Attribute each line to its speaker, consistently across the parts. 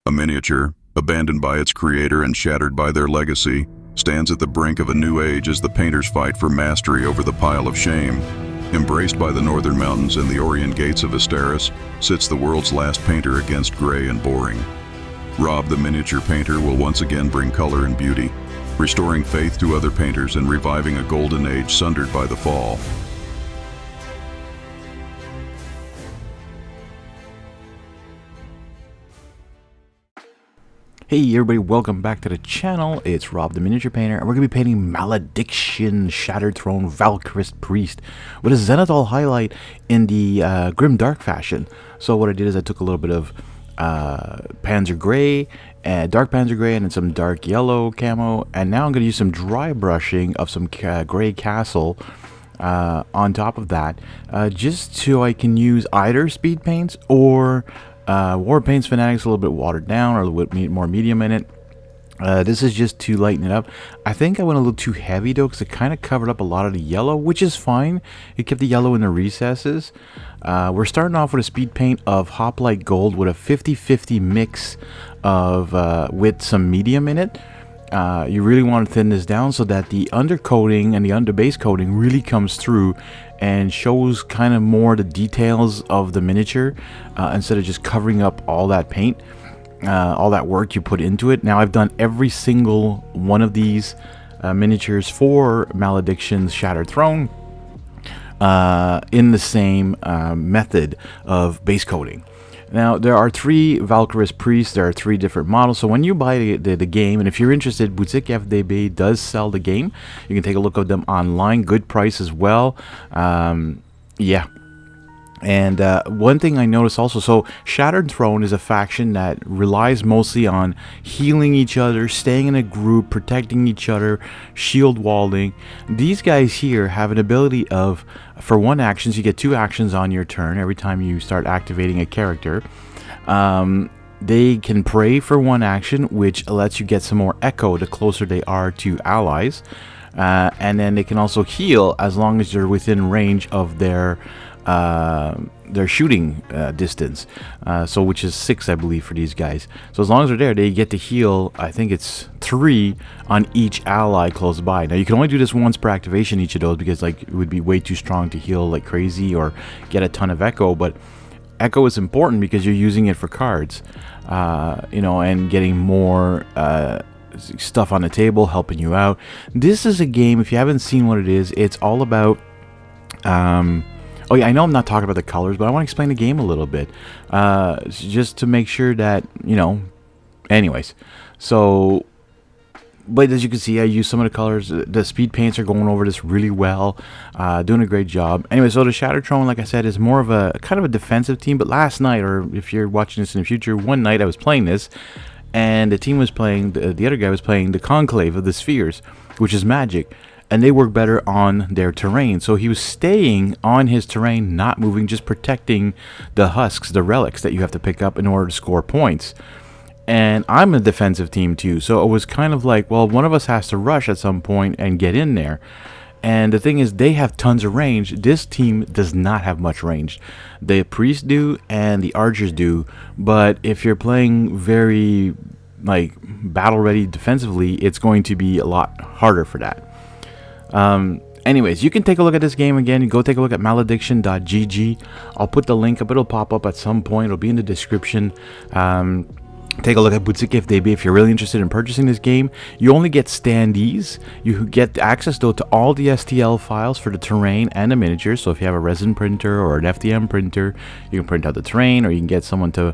Speaker 1: A miniature, abandoned by its creator and shattered by their legacy, stands at the brink of a new age as the painters fight for mastery over the pile of shame. Embraced by the northern mountains and the Orient gates of Asteris, sits the world's last painter against gray and boring. Rob the miniature painter will once again bring color and beauty, restoring faith to other painters and reviving a golden age sundered by the fall.
Speaker 2: Hey everybody, welcome back to the channel. It's Rob the Miniature Painter, and we're going to be painting Malediction Shattered Throne Valcarist Priest with a Zenithal highlight in the Grim Dark fashion. So what I did is I took a little bit of Panzer Grey, Dark Panzer Grey, and then some Dark Yellow camo, and now I'm going to use some dry brushing of some Grey Castle on top of that, just so I can use either speed paints or war paints fanatics, a little bit watered down or a little bit more medium in it. This is just to lighten it up. I think I went a little too heavy though, because it kind of covered up a lot of the yellow, which is fine. It kept the yellow in the recesses. We're starting off with a speed paint of Hoplite Gold with a 50-50 mix of with some medium in it. You really want to thin this down so that the undercoating and the underbase coating really comes through and shows kind of more the details of the miniature, instead of just covering up all that paint, all that work you put into it. Now I've done every single one of these miniatures for Malediction's Shattered Throne in the same method of base coating. Now, there are 3 Valcarist Priests. There are 3 different models. So when you buy the game, and if you're interested, Boutique FDB does sell the game. You can take a look at them online. Good price as well. Yeah. And one thing I noticed also, so Shattered Throne is a faction that relies mostly on healing each other, staying in a group, protecting each other, shield walling. These guys here have an ability of, for 1 action, so you get 2 actions on your turn every time you start activating a character. They can pray for 1 action, which lets you get some more echo the closer they are to allies. And then they can also heal as long as you're within range of their shooting distance, so which is 6, I believe, for these guys. So as long as they're there, they get to heal, I think it's 3 on each ally close by. Now you can only do this once per activation, each of those, because like it would be way too strong to heal like crazy or get a ton of echo. But echo is important because you're using it for cards, you know, and getting more stuff on the table, helping you out. This is a game, if you haven't seen what it is, it's all about oh yeah, I know I'm not talking about the colors, but I want to explain the game a little bit, just to make sure that, you know, anyways. So, but as you can see, I use some of the colors. The speed paints are going over this really well, doing a great job. Anyway, so the Shattered Throne, like I said, is more of a kind of a defensive team. But last night, or if you're watching this in the future, one night I was playing this, and the team was playing, the other guy was playing the Conclave of the Spheres, which is magic. And they work better on their terrain. So he was staying on his terrain, not moving, just protecting the husks, the relics that you have to pick up in order to score points. And I'm a defensive team too, so it was kind of like, well, one of us has to rush at some point and get in there. And the thing is, they have tons of range. This team does not have much range. The priests do and the archers do, but if you're playing very like battle ready defensively, it's going to be a lot harder for that. Anyways, you can take a look at this game again. You go take a look at malediction.gg. I'll put the link up. It'll pop up at some point. It'll be in the description. Take a look at Boutique FDB if you're really interested in purchasing this game. You only get standees. You get access though to all the STL files for the terrain and the miniatures. So if you have a resin printer or an FDM printer, you can print out the terrain, or you can get someone to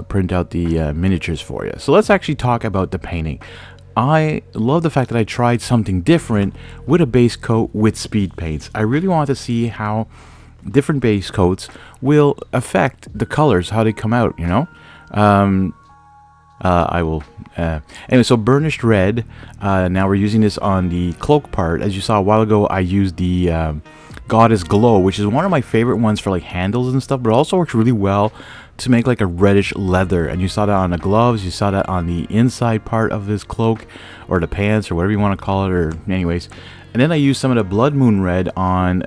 Speaker 2: print out the miniatures for you. So let's actually talk about the painting. I love the fact that I tried something different with a base coat with speed paints. I really want to see how different base coats will affect the colors, how they come out, you know. I will anyway, so burnished red. Now we're using this on the cloak part. As you saw a while ago, I used the Goddess Glow, which is one of my favorite ones for like handles and stuff, but it also works really well to make like a reddish leather. And you saw that on the gloves, you saw that on the inside part of this cloak, or the pants, or whatever you want to call it, or anyways. And then I used some of the Blood Moon Red on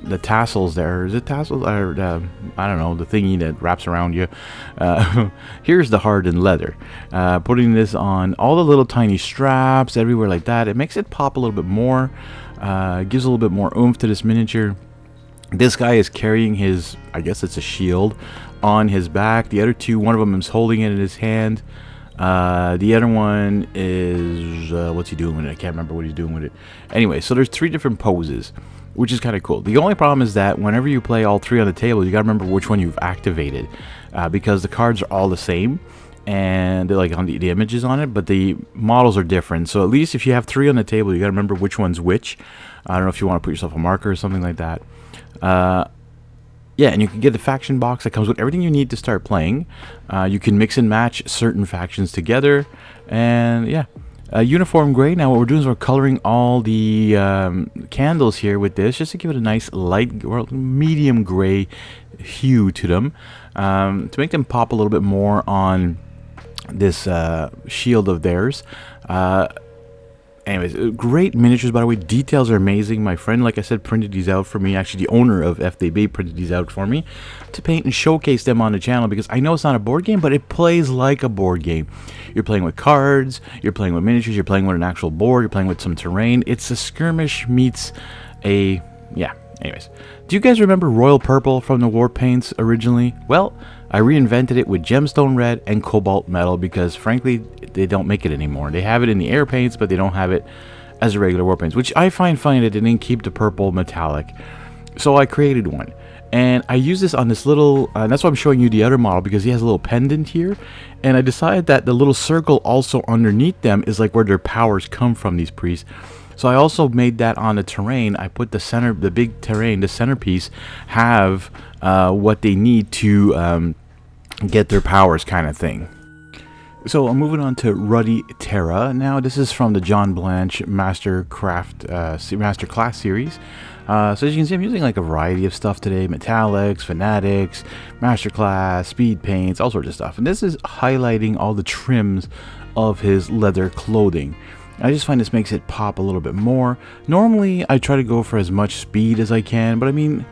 Speaker 2: the tassels there. Is it tassels? Or, I don't know, the thingy that wraps around you. Here's the hardened leather. Putting this on all the little tiny straps everywhere like that. It makes it pop a little bit more. Gives a little bit more oomph to this miniature. This guy is carrying his, I guess it's a shield, on his back. The other two, one of them is holding it in his hand. The other one is, what's he doing with it? I can't remember what he's doing with it. Anyway, so there's 3 different poses, which is kind of cool. The only problem is that whenever you play all 3 on the table, you gotta remember which one you've activated, because the cards are all the same, and they're like on the images on it, but the models are different. So at least if you have 3 on the table, you gotta remember which one's which. I don't know if you want to put yourself a marker or something like that. Yeah, and you can get the faction box that comes with everything you need to start playing. You can mix and match certain factions together, and yeah, uniform gray. Now what we're doing is we're coloring all the candles here with this, just to give it a nice light or medium gray hue to them, to make them pop a little bit more on this shield of theirs. Anyways, great miniatures, by the way. Details are amazing. My friend, like I said, printed these out for me. Actually, the owner of FDB printed these out for me to paint and showcase them on the channel, because I know it's not a board game, but it plays like a board game. You're playing with cards, you're playing with miniatures, you're playing with an actual board, you're playing with some terrain. It's a skirmish meets a... yeah, anyways. Do you guys remember Royal Purple from the War Paints originally? Well, I reinvented it with Gemstone Red and Cobalt Metal, because frankly they don't make it anymore. They have it in the air paints, but they don't have it as a regular war paints, which I find funny that they didn't keep the purple metallic. So I created one, and I use this on this little, that's why I'm showing you the other model, because he has a little pendant here, and I decided that the little circle also underneath them is like where their powers come from, these priests. So I also made that on the terrain. I put the center, the big terrain, the centerpiece, have what they need to get their powers, kind of thing. So I'm moving on to Ruddy Terra. Now this is from the John Blanche Masterclass series. So as you can see, I'm using like a variety of stuff today: metallics, fanatics, masterclass, speed paints, all sorts of stuff. And this is highlighting all the trims of his leather clothing. I just find this makes it pop a little bit more. Normally I try to go for as much speed as I can, but I mean,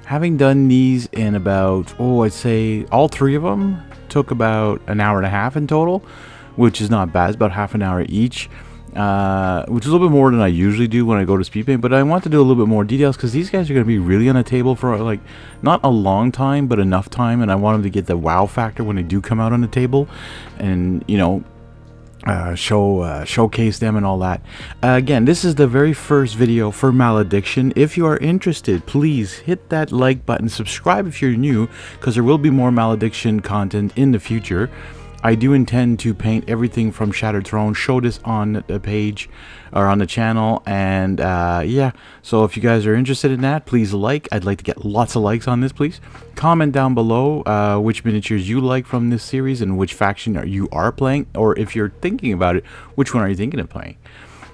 Speaker 2: having done these in about, I'd say all 3 of them took about an hour and a half in total, which is not bad. It's about half an hour each, which is a little bit more than I usually do when I go to speed paint. But I want to do a little bit more details, because these guys are going to be really on the table for like not a long time, but enough time, and I want them to get the wow factor when they do come out on the table, and you know, showcase them and all that. Again, this is the very first video for Malediction. If you are interested, please hit that like button, subscribe if you're new, because there will be more Malediction content in the future. I do intend to paint everything from Shattered Throne, show this on the page or on the channel, and yeah, so if you guys are interested in that, please like. I'd like to get lots of likes on this, please. Comment down below which miniatures you like from this series and which faction you are playing, or if you're thinking about it, which one are you thinking of playing.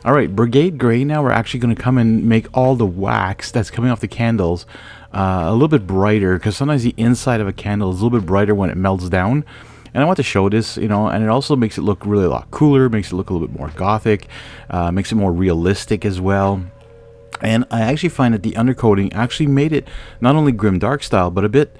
Speaker 2: Alright, Brigade Grey. Now we're actually going to come and make all the wax that's coming off the candles a little bit brighter, because sometimes the inside of a candle is a little bit brighter when it melts down. And I want to show this, you know, and it also makes it look really a lot cooler, makes it look a little bit more gothic, makes it more realistic as well. And I actually find that the undercoating actually made it not only grim dark style, but a bit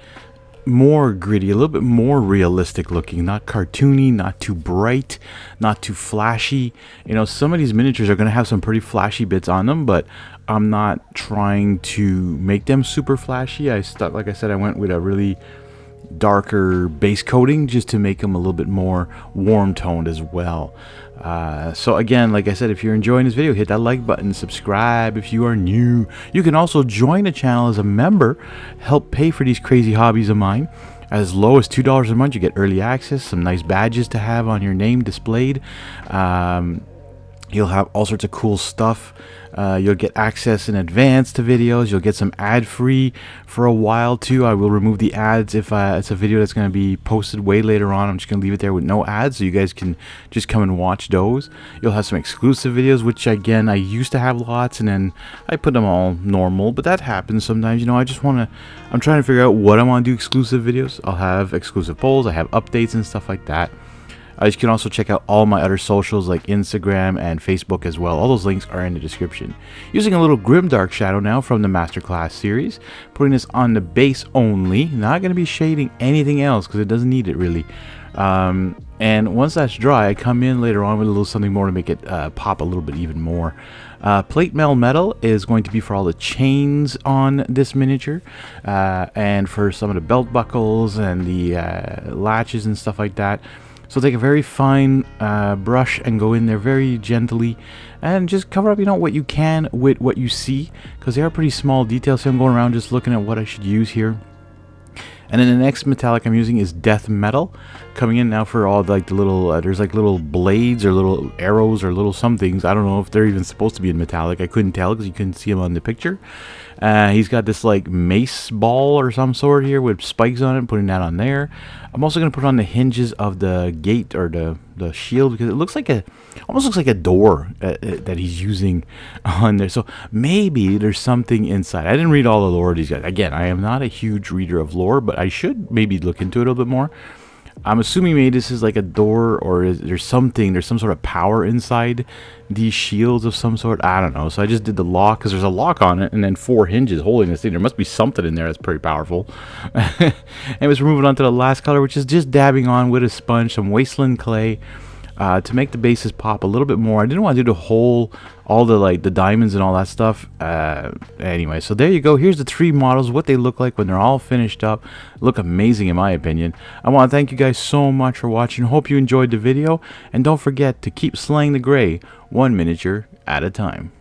Speaker 2: more gritty, a little bit more realistic looking, not cartoony, not too bright, not too flashy. You know, some of these miniatures are going to have some pretty flashy bits on them, but I'm not trying to make them super flashy. Like I said, I went with a really darker base coating just to make them a little bit more warm toned as well. So again, like I said, if you're enjoying this video, hit that like button, subscribe if you are new. You can also join the channel as a member, help pay for these crazy hobbies of mine. As low as $2 a month, you get early access, some nice badges to have on your name displayed. You'll have all sorts of cool stuff. You'll get access in advance to videos. You'll get some ad-free for a while too. I will remove the ads if it's a video that's going to be posted way later on. I'm just going to leave it there with no ads, so you guys can just come and watch those. You'll have some exclusive videos, which again, I used to have lots, and then I put them all normal, but that happens sometimes. You know, I'm trying to figure out what I want to do exclusive videos. I'll have exclusive polls, I have updates and stuff like that. You can also check out all my other socials like Instagram and Facebook as well. All those links are in the description. Using a little grimdark shadow now from the Masterclass series, putting this on the base only, not going to be shading anything else because it doesn't need it really. And once that's dry, I come in later on with a little something more to make it pop a little bit even more. Plate mail metal is going to be for all the chains on this miniature, and for some of the belt buckles and the latches and stuff like that. So take a very fine brush and go in there very gently and just cover up, you know, what you can with what you see, because they are pretty small details. So I'm going around just looking at what I should use here. And then the next metallic I'm using is death metal, coming in now for all like the little there's like little blades or little arrows or little somethings. I don't know if they're even supposed to be in metallic. I couldn't tell because you couldn't see them on the picture. He's got this like mace ball or some sort here with spikes on it, putting that on there. I'm also going to put on the hinges of the gate or the shield, because it looks like almost looks like a door that he's using on there. So maybe there's something inside. I didn't read all the lore of these guys. Again, I am not a huge reader of lore, but I should maybe look into it a little bit more. I'm assuming maybe this is like a door, or there's some sort of power inside these shields of some sort. I don't know. So I just did the lock, because there's a lock on it and then 4 hinges holding this thing. There must be something in there that's pretty powerful. Anyways, we're moving on to the last color, which is just dabbing on with a sponge some wasteland clay to make the bases pop a little bit more. I didn't want to do the whole, all the like the diamonds and all that stuff. Anyway, so there you go. Here's the 3 models, what they look like when they're all finished up. Look amazing in my opinion. I want to thank you guys so much for watching. Hope you enjoyed the video, and don't forget to keep slaying the gray one miniature at a time.